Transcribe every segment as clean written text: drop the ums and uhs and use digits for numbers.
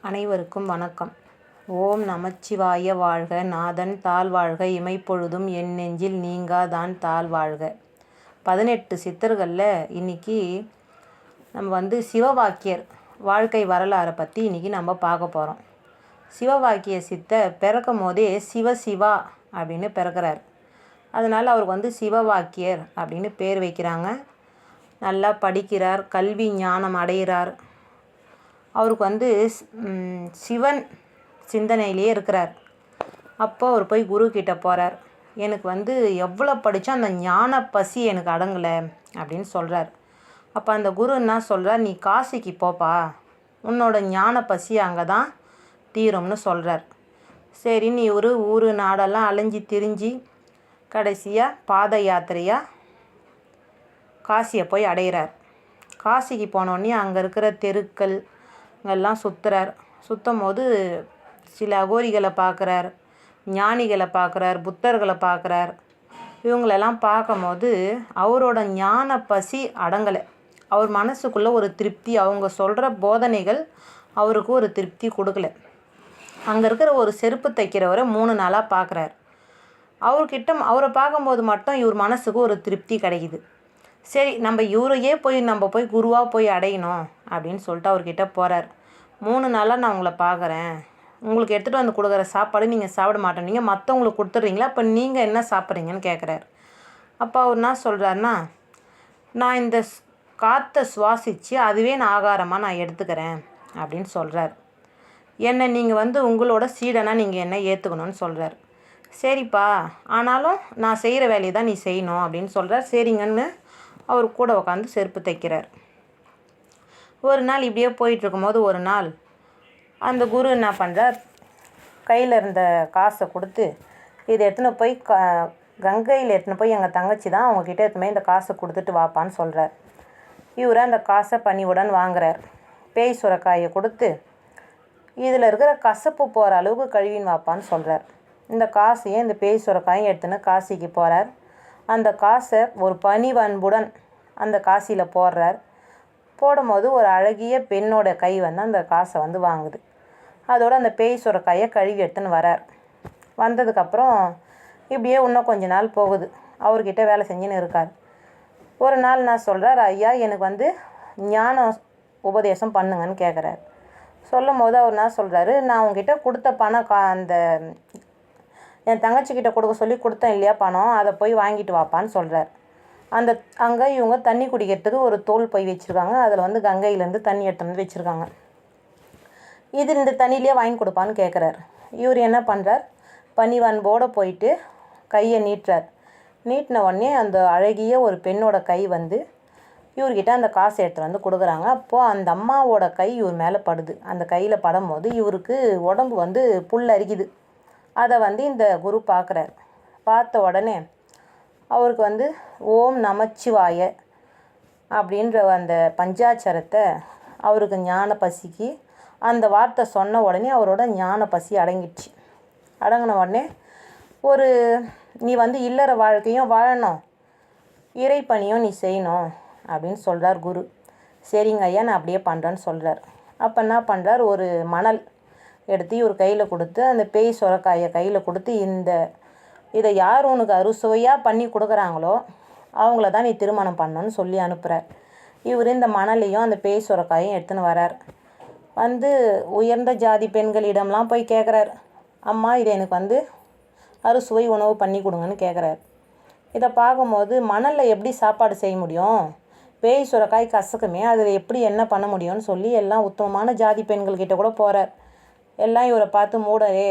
அனைவருக்கும் வணக்கம். ஓம் நமச்சிவாய வாழ்க. நாதன் தாழ்வாழ்க. இமைப்பொழுதும் என் நெஞ்சில் நீங்காதான் தாழ்வாழ்க. 18 சித்தர்களில் இன்றைக்கி நம்ம சிவவாக்கியர் வாழ்க்கை வரலாறை பற்றி இன்றைக்கி நம்ம பார்க்க போகிறோம். சிவவாக்கிய சித்தர் பிறக்கும் போதே சிவா அப்படின்னு பிறக்கிறார். அதனால் அவருக்கு சிவவாக்கியர் அப்படின்னு பேர் வைக்கிறாங்க. நல்லா படிக்கிறார், கல்வி ஞானம் அடைகிறார். அவருக்கு சிவன் சிந்தனையிலே இருக்கிறார். அப்போ அவர் போய் குரு கிட்ட போகிறார். எனக்கு எவ்வளோ படித்தா அந்த ஞான பசி எனக்கு அடங்கலை அப்படின்னு சொல்கிறார். அப்போ அந்த குரு என்ன சொல்கிறார், நீ காசிக்கு போப்பா, உன்னோட ஞான பசி அங்கே தான் தீரும்னு சொல்கிறார். சரின்னு இவர் ஊர் நாடெல்லாம் அலைஞ்சி திரிஞ்சு கடைசியாக பாத யாத்திரையாக காசியை போய் அடைகிறார். காசிக்கு போனோடனே அங்கே இருக்கிற தெருக்கள் எல்லாம் சுற்றுறார். சுற்றும் போது சில அகோரிகளை பார்க்குறார், ஞானிகளை பார்க்குறார், புத்தர்களை பார்க்குறார். இவங்களெல்லாம் பார்க்கும்போது அவரோட ஞான பசி அடங்கலை. அவர் மனசுக்குள்ளே ஒரு திருப்தி, அவங்க சொல்கிற போதனைகள் அவருக்கு ஒரு திருப்தி கொடுக்கல. அங்கே இருக்கிற ஒரு செருப்பு தைக்கிறவரை 3 நாளாக பார்க்குறார். அவரை பார்க்கும்போது மட்டும் இவர் மனசுக்கு ஒரு திருப்தி கிடைக்குது. சரி, நம்ம இவரையே நம்ம போய் குருவாக போய் அடையணும் அப்படின்னு சொல்லிட்டு அவர்கிட்ட போகிறார். 3 நாளாக நான் உங்களை பார்க்குறேன், உங்களுக்கு எடுத்துகிட்டு வந்து கொடுக்குற சாப்பாடு நீங்கள் சாப்பிட மாட்டேன்னீங்க, மற்றவங்களுக்கு கொடுத்துட்றீங்களா, அப்போ நீங்கள் என்ன சாப்பிட்றீங்கன்னு கேட்குறாரு. அப்போ அவர் என்ன சொல்கிறாருன்னா, நான் இந்த காற்றை சுவாசித்து அதுவே நான் ஆகாரமாக நான் எடுத்துக்கிறேன் அப்படின்னு சொல்கிறார். என்னை நீங்கள் உங்களோட சீடனாக நீங்கள் என்ன ஏற்றுக்கணும்னு சொல்கிறார். சரிப்பா, ஆனாலும் நான் செய்கிற வேலையை தான் நீ செய்யணும் அப்படின்னு சொல்கிறார். சரிங்கன்னு அவர் கூட உட்காந்து செருப்பு தைக்கிறார். ஒரு நாள் இப்படியே போயிட்டுருக்கும்போது ஒரு நாள் அந்த குரு என்ன பண்ணுறார், கையில் இருந்த காசை கொடுத்து, இதை எடுத்துன்னு போய் கங்கையில் எடுத்துன்னு போய் எங்கள் தங்கச்சி தான் அவங்கக்கிட்ட எடுத்துன்னு போய் இந்த காசை கொடுத்துட்டு வாப்பான்னு சொல்கிறார். இவரை அந்த காசை பணிவுடன் வாங்குறார். பேய் சுரைக்காயை கொடுத்து இதில் இருக்கிற கசப்பு போகிற அளவுக்கு கழுவின்னு வாப்பான்னு சொல்கிறார். இந்த காசையும் இந்த பேய் சுரைக்காயும் எடுத்துன்னு காசிக்கு போகிறார். அந்த காசை ஒரு பணிவன்புடன் அந்த காசியில் போடுறார். போடும்போது ஒரு அழகிய பெண்ணோட கை அந்த காசை வாங்குது. அதோடு அந்த பேய் சுரைக்காயை கழுவி எடுத்துன்னு வரார். வந்ததுக்கப்புறம் இப்படியே இன்னும் கொஞ்ச நாள் போகுது. அவர்கிட்ட வேலை செஞ்சுன்னு இருக்கார். ஒரு நாள் நான் சொல்கிறார், ஐயா எனக்கு ஞானம் உபதேசம் பண்ணுங்கன்னு கேட்குறாரு. சொல்லும் போது அவர் என்ன சொல்கிறாரு, நான் உங்ககிட்ட கொடுத்த பணம் அந்த என் தங்கச்சிக்கிட்ட கொடுக்க சொல்லி கொடுத்தேன் இல்லையா பணம், அதை போய் வாங்கிட்டு வாப்பான்னு சொல்கிறார். அங்கே இவங்க தண்ணி குடிக்கிறதுக்கு ஒரு தோல் பை வச்சுருக்காங்க. அதில் கங்கையிலேருந்து தண்ணி எடுத்து வந்து வச்சுருக்காங்க. இந்த தண்ணியிலே வாங்கி கொடுப்பான்னு கேட்குறாரு. இவர் என்ன பண்ணுறார், பனிவன்போடு போயிட்டு கையை நீட்டுறார். நீட்டின உடனே அந்த அழகிய ஒரு பெண்ணோட கை இவர்கிட்ட அந்த காசை எடுத்துகிட்டு வந்து கொடுக்குறாங்க. அப்போது அந்த அம்மாவோட கை இவர் மேலே படுது. அந்த கையில் படும்போது இவருக்கு உடம்பு புல் அரிக்குது. அதை இந்த குரு பார்க்குறார். பார்த்த உடனே அவருக்கு ஓம் நமச்சிவாய அப்படின்ற அந்த பஞ்சாட்சரத்தை அவருக்கு ஞான பசிக்கு அந்த வார்த்தை சொன்ன உடனே அவரோட ஞான பசி அடங்கிடுச்சு. அடங்கின உடனே நீ இல்லற வாழ்க்கையும் வாழணும், இறைப்பணியும் நீ செய்யணும் அப்படின்னு சொல்கிறார் குரு. சரிங்க ஐயா, நான் அப்படியே பண்ணுறேன்னு சொல்கிறார். அப்போ என்ன பண்ணுறார், ஒரு மணல் எடுத்து இவர் கையில் கொடுத்து அந்த பேய் சுரைக்காயை கையில் கொடுத்து இதை யார் உனக்கு அறுசுவையாக பண்ணி கொடுக்குறாங்களோ அவங்கள தான் நீ திருமணம் பண்ணணும்னு சொல்லி அனுப்புகிறார். இவர் இந்த மணலையும் அந்த பேய் சுரைக்காயும் எடுத்துன்னு வரார். உயர்ந்த ஜாதி பெண்களிடம்லாம் போய் கேட்குறார், அம்மா இதை எனக்கு அறுசுவை உணவு பண்ணி கொடுங்கன்னு கேட்குறாரு. இதை பார்க்கும்போது மணலில் எப்படி சாப்பாடு செய்ய முடியும், பேய் சுரைக்காய் கசக்குமே, அதில் எப்படி என்ன பண்ண முடியும்னு சொல்லி எல்லாம் உத்தமமான ஜாதி பெண்கள்கிட்ட கூட போகிறார். எல்லாம் இவரை பார்த்து மூடவே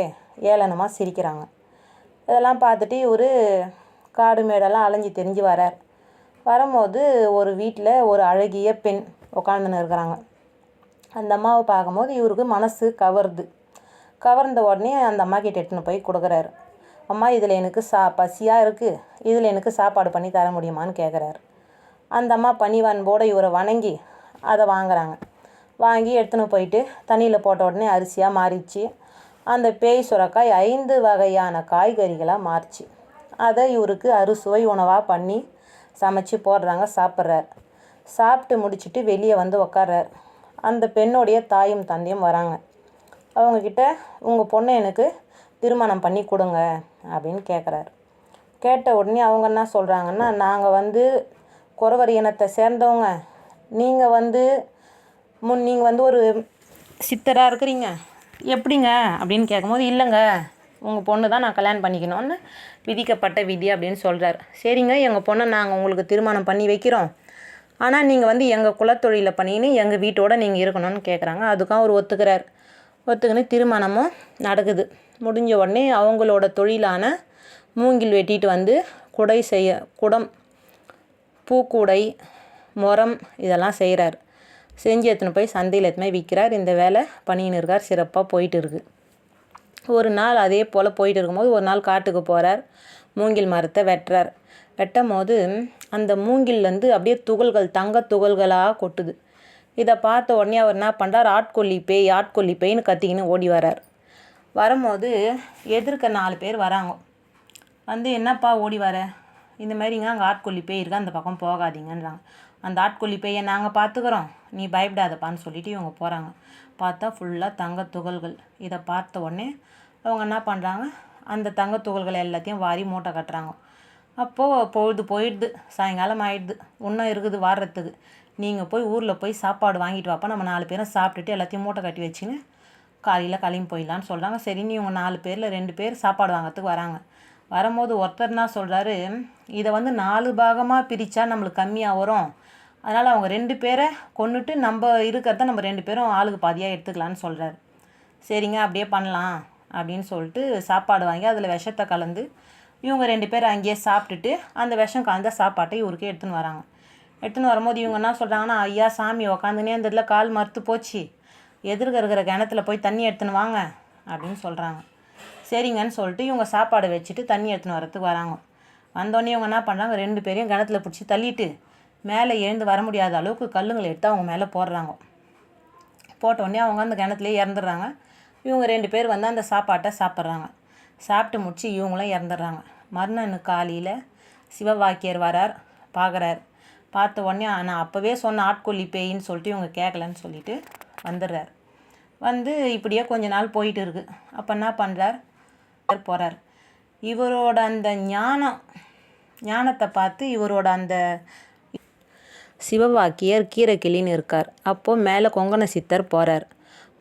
ஏளனமாக சிரிக்கிறாங்க. இதெல்லாம் பார்த்துட்டு இவர் காடு மேடெல்லாம் அலைஞ்சி தெரிஞ்சு வரார். வரும்போது ஒரு வீட்டில் ஒரு அழகிய பெண் உட்காந்துன்னு இருக்கிறாங்க. அந்த அம்மாவை பார்க்கும்போது இவருக்கு மனசு கவர்ந்த உடனே அந்த அம்மா கிட்ட எடுத்துன்னு போய் கொடுக்குறாரு. அம்மா இதில் எனக்கு பசியாக இருக்குது, இதில் எனக்கு சாப்பாடு பண்ணி தர முடியுமான்னு கேட்குறாரு. அந்த அம்மா பணிவன்போடு இவரை வணங்கி அதை வாங்குறாங்க. வாங்கி எடுத்துன்னு போயிட்டு தண்ணியில் போட்ட உடனே அரிசியாக மாறிடுச்சு. அந்த பேய் சுரைக்காய் 5 வகையான காய்கறிகளாக மாறிச்சு. அதை இவருக்கு அறுசுவை உணவாக பண்ணி சமைச்சு போடுறாங்க. சாப்பிட்றார். சாப்பிட்டு முடிச்சுட்டு வெளியே உக்கார்றார். அந்த பெண்ணுடைய தாயும் தந்தையும் வராங்க. அவங்கக்கிட்ட உங்கள் பொண்ணை எனக்கு திருமணம் பண்ணி கொடுங்க அப்படின்னு கேட்குறாரு. கேட்ட உடனே அவங்க என்ன சொல்கிறாங்கன்னா, நாங்கள் வந்து குறவர் இனத்தை சேர்ந்தவங்க, நீங்கள் வந்து ஒரு சித்தராக இருக்கிறீங்க, எப்படிங்க அப்படின்னு கேட்கும்போது, இல்லைங்க உங்கள் பொண்ணு தான் நான் கல்யாணம் பண்ணிக்கணும்னு விதிக்கப்பட்ட விதி அப்படின்னு சொல்கிறார். சரிங்க, எங்கள் பொண்ணை நாங்கள் உங்களுக்கு திருமணம் பண்ணி வைக்கிறோம், ஆனால் நீங்கள் வந்து எங்கள் குலத்தொழிலை பண்ணின்னு எங்கள் வீட்டோடு நீங்கள் இருக்கணும்னு கேட்குறாங்க. அதுக்கும் அவர் ஒத்துக்கிறார். ஒத்துக்கின்னு திருமணமும் நடக்குது. முடிஞ்ச உடனே அவங்களோட தொழிலான மூங்கில் வெட்டிட்டு வந்து குடம், பூக்கூடை, முறம் இதெல்லாம் செய்கிறார். செஞ்சு எடுத்துன்னு போய் சந்தையில் எடுத்துன்னு போய் விற்கிறார். இந்த வேலை பண்ணின்னு இருக்கார். சிறப்பாக போயிட்டு இருக்குது. ஒரு நாள் அதே போல் போயிட்டு இருக்கும்போது ஒரு நாள் காட்டுக்கு போகிறார். மூங்கில் மரத்தை வெட்டுறார். வெட்டும் போது அந்த மூங்கில்லேருந்து அப்படியே துகள்கள், தங்க துகள்களாக கொட்டுது. இதை பார்த்த உடனே அவர் என்ன பண்ணுறார், ஆட்கொல்லி பேய்ன்னு கத்திக்கின்னு ஓடி வரார். வரும்போது எதிர்க்க 4 பேர் வராங்க. வந்து, என்னப்பா ஓடி வர, இந்த மாதிரிங்க அங்கே ஆட்கொல்லி பேய் இருக்கா, அந்த பக்கம் போகாதீங்கன்றாங்க. அந்த ஆட்கொல்லி பேயை நாங்கள் பார்த்துக்குறோம், நீ பயப்படாதப்பான்னு சொல்லிட்டு இவங்க போகிறாங்க. பார்த்தா ஃபுல்லாக தங்க துகள்கள். இதை பார்த்த உடனே அவங்க என்ன பண்ணுறாங்க, அந்த தங்க துகள்களை எல்லாத்தையும் வாரி மூட்டை கட்டுறாங்க. அப்போது பொழுது போயிடுது, சாயங்காலம் ஆகிடுது, இன்னும் இருக்குது வாடுறதுக்கு. நீங்கள் போய் ஊரில் போய் சாப்பாடு வாங்கிட்டு வாப்பா, நம்ம 4 பேரும் சாப்பிட்டுட்டு எல்லாத்தையும் மூட்டை கட்டி வச்சுன்னு காலையில் கிளம்பி போயிடலான்னு சொல்கிறாங்க. சரின்னு இவங்க 4 பேரில் 2 பேர் சாப்பாடு வாங்கிறதுக்கு வராங்க. வரும்போது ஒருத்தர் என்ன சொல்கிறாரு, இதை வந்து 4 பாகமாக பிரித்தா நம்மளுக்கு கம்மியாக வரும், அதனால் அவங்க 2 பேரை கொன்னுட்டு நம்ம இருக்கிறத நம்ம 2 பேரும் ஆளுக்கு பாதியாக எடுத்துக்கலான்னு சொல்கிறாரு. சரிங்க, அப்படியே பண்ணலாம் அப்படின்னு சொல்லிட்டு சாப்பாடு வாங்கி அதில் விஷத்தை கலந்து இவங்க 2 பேர் அங்கேயே சாப்பிட்டுட்டு அந்த விஷம் கலந்த சாப்பாட்டை இவருக்கே எடுத்துன்னு வராங்க. எடுத்துன்னு வரும்போது இவங்க என்ன சொல்கிறாங்கன்னா, ஐயா சாமி உக்காந்துனே அந்த இதில் கால் மறுத்து போச்சு, எதிர்க்க இருக்கிற கிணத்துல போய் தண்ணி எடுத்துன்னு வாங்க அப்படின்னு சொல்கிறாங்க. சரிங்கன்னு சொல்லிட்டு இவங்க சாப்பாடை வச்சுட்டு தண்ணி எடுத்துன்னு வரத்துக்கு வராங்க. வந்தோடனே இவங்க என்ன பண்ணுறாங்க, 2 பேரையும் கிணத்துல பிடிச்சி தள்ளிட்டு மேலே எழுந்து வர முடியாத அளவுக்கு கல்லுங்களை எடுத்து அவங்க மேலே போடுறாங்க. போட்டோடனே அவங்க அந்த கிணத்துலேயே இறந்துடுறாங்க. இவங்க 2 பேர் வந்து அந்த சாப்பாட்டை சாப்பிட்றாங்க. சாப்பிட்டு முடிச்சு இவங்களும் இறந்துடுறாங்க. மறுநாள் காலையில் சிவவாக்கியர் வரார், பார்க்குறார். பார்த்த உடனே நான் அப்போவே சொன்ன ஆட்கொல்லி பேயின்னு சொல்லிட்டு இவங்க கேட்கலன்னு சொல்லிட்டு வந்துடுறார். வந்து இப்படியே கொஞ்ச நாள் போயிட்டு இருக்குது. அப்போ என்ன பண்ணுறார், போகிறார். இவரோட அந்த ஞானத்தை பார்த்து இவரோட அந்த சிவவாக்கியர் கீரை கிளின்னு இருக்கார். அப்போது மேலே கொங்கண சித்தர் போகிறார்.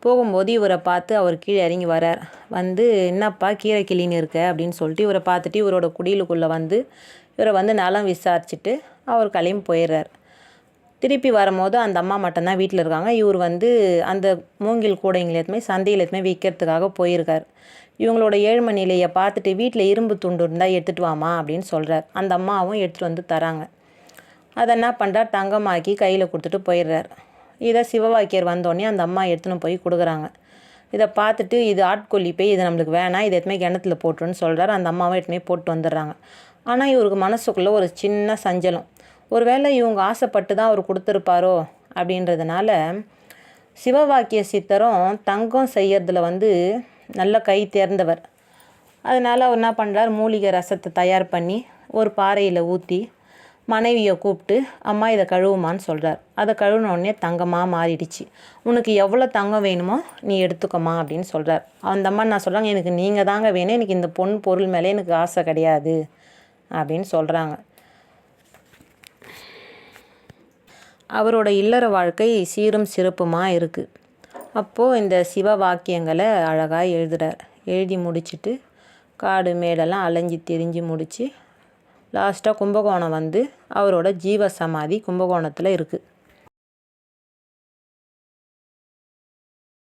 போகும்போது இவரை பார்த்து அவர் கீழே இறங்கி வரார். வந்து, என்னப்பா கீரை கிளின்னு இருக்க அப்படின்னு சொல்லிட்டு இவரை பார்த்துட்டு இவரோட குடிலுக்குள்ளே வந்து இவரை வந்து நலம் விசாரிச்சுட்டு அவர் கிளம்பி போயிடுறார். திருப்பி வரும்போது அந்த அம்மா மட்டும்தான் வீட்டில் இருக்காங்க. இவர் வந்து அந்த மூங்கில் கூடைங்களை எடுத்துமே சந்தையில் எடுத்துமே விற்கிறதுக்காக போயிருக்கார். இவங்களோட ஏழ்மை நிலையை பார்த்துட்டு வீட்டில் இரும்பு துண்டு இருந்தால் எடுத்துகிட்டு வாமா அப்படின்னு சொல்கிறார். அந்த அம்மாவும் எடுத்துகிட்டு வந்து தராங்க. அதை என்ன பண்ணுறார், தங்கமாக்கி கையில் கொடுத்துட்டு போயிடுறார். இதை சிவவாக்கியர் வந்தோடனே அந்த அம்மா எடுத்துன்னு போய் கொடுக்குறாங்க. இதை பார்த்துட்டு, இது ஆட்கொல்லி பேய், இது நம்மளுக்கு வேணாம், இதை எதுவுமே கிணத்துல போட்டுருன்னு சொல்கிறார். அந்த அம்மாவும் எதுவுமே போட்டு வந்துடுறாங்க. ஆனால் இவருக்கு மனசுக்குள்ளே ஒரு சின்ன சஞ்சலம். ஒரு வேளை இவங்க ஆசைப்பட்டு தான் அவர் கொடுத்துருப்பாரோ அப்படின்றதுனால சிவவாக்கிய சித்தரும் தங்கம் செய்யறதுல வந்து நல்ல கை தேர்ந்தவர். அதனால் அவர் என்ன பண்ணுறார், மூலிகை ரசத்தை தயார் பண்ணி ஒரு பாறையில் ஊற்றி மனைவியை கூப்பிட்டு, அம்மா இதை கழுவுமான்னு சொல்கிறார். அதை கழுவுனோடனே தங்கமாக மாறிடுச்சு. உனக்கு எவ்வளோ தங்கம் வேணுமோ நீ எடுத்துக்கோமா அப்படின்னு சொல்கிறார். அந்த அம்மா நான் சொல்கிறாங்க, எனக்கு நீங்கள் தாங்க வேணும், எனக்கு இந்த பொருள் மேலே எனக்கு ஆசை கிடையாது அப்படின்னு சொல்கிறாங்க. அவரோட இல்லற வாழ்க்கை சீரும் சிறப்புமாக இருக்குது. அப்போது இந்த சிவ வாக்கியங்களை அழகாக எழுதுகிறார். எழுதி முடிச்சுட்டு காடு மேடெல்லாம் அலைஞ்சி திரிஞ்சு முடித்து லாஸ்ட்டாக கும்பகோணம் வந்து அவரோட ஜீவ சமாதி கும்பகோணத்தில் இருக்குது.